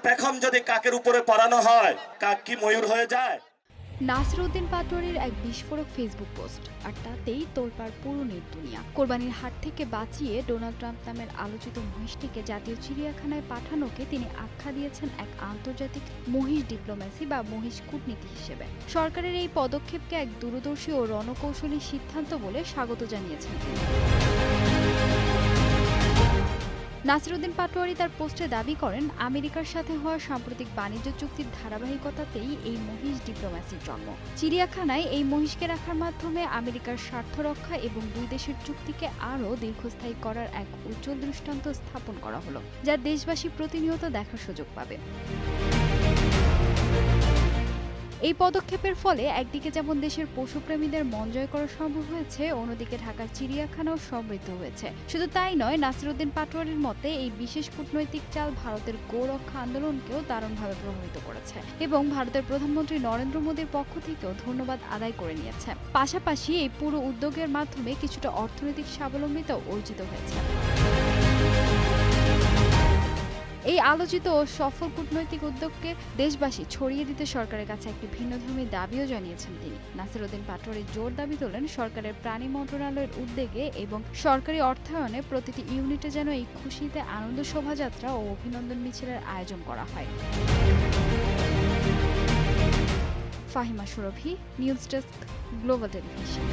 পেখম যদি কাকের উপরে পরানো হয়, কাক কি ময়ূর হয়ে যায়? নাসিরউদ্দিন পাটোয়ারির এক বিস্ফোরক ফেসবুক পোস্ট, আর তাতেই তোলপাড় পুরো নেট দুনিয়া। কোরবানির হাট থেকে বাঁচিয়ে ডোনাল্ড ট্রাম্প নামের আলোচিত মহিষটিকে জাতীয় চিড়িয়াখানায় পাঠানোকে তিনি আখ্যা দিয়েছেন এক আন্তর্জাতিক মহিষ ডিপ্লোম্যাসি বা মহিষ কূটনীতি হিসেবে। সরকারের এই পদক্ষেপকে এক দূরদর্শী ও রণকৌশলী সিদ্ধান্ত বলে স্বাগত জানিয়েছেন তিনি। নাসিরউদ্দিন পাটোয়ারি তার পোস্টে দাবি করেন, আমেরিকার সাথে হওয়া সাম্প্রতিক বাণিজ্য চুক্তির ধারাবাহিকতাতেই এই মহিষ ডিপ্লোম্যাসির জন্ম। চিড়িয়াখানায় এই মহিষকে রাখার মাধ্যমে আমেরিকার স্বার্থ রক্ষা এবং দুই দেশের চুক্তিকে আরও দীর্ঘস্থায়ী করার এক উজ্জ্বল দৃষ্টান্ত স্থাপন করা হলো, যা দেশবাসী প্রতিনিয়ত দেখার সুযোগ পাবে। এই পদক্ষেপের ফলে একদিকে যেমন দেশের পশুপ্রেমীদের মন জয় করা সম্ভব হয়েছে, অন্যদিকে ঢাকার চিড়িয়াখানাও সমৃদ্ধ হয়েছে। শুধু তাই নয়, নাসিরউদ্দিন পাটোয়ারির মতে এই বিশেষ কূটনৈতিক চাল ভারতের গোরক্ষা আন্দোলনকেও দারুণভাবে প্রভাবিত করেছে এবং ভারতের প্রধানমন্ত্রী নরেন্দ্র মোদীর পক্ষ থেকেও ধন্যবাদ আদায় করে নিয়েছে। পাশাপাশি এই পুরো উদ্যোগের মাধ্যমে কিছুটা অর্থনৈতিক স্বাবলম্বিতাও অর্জিত হয়েছে। এই আলোচিত ও সফল কূটনৈতিক উদ্যোগকে দেশবাসী ছড়িয়ে দিতে সরকারের কাছে একটি ভিন্নধর্মী দাবিও জানিয়েছেন তিনি। নাসিরউদ্দিন পাটোয়ারি জোর দাবি তোলেন, সরকারের প্রাণী মন্ত্রণালয়ের উদ্যোগে এবং সরকারি অর্থায়নে প্রতিটি ইউনিটে যেন এই খুশিতে আনন্দ শোভাযাত্রা ও অভিনন্দন মিছিলের আয়োজন করা হয়। ফাহিমা সুরভি, নিউজ ডেস্ক, গ্লোবাল টেলিভিশন।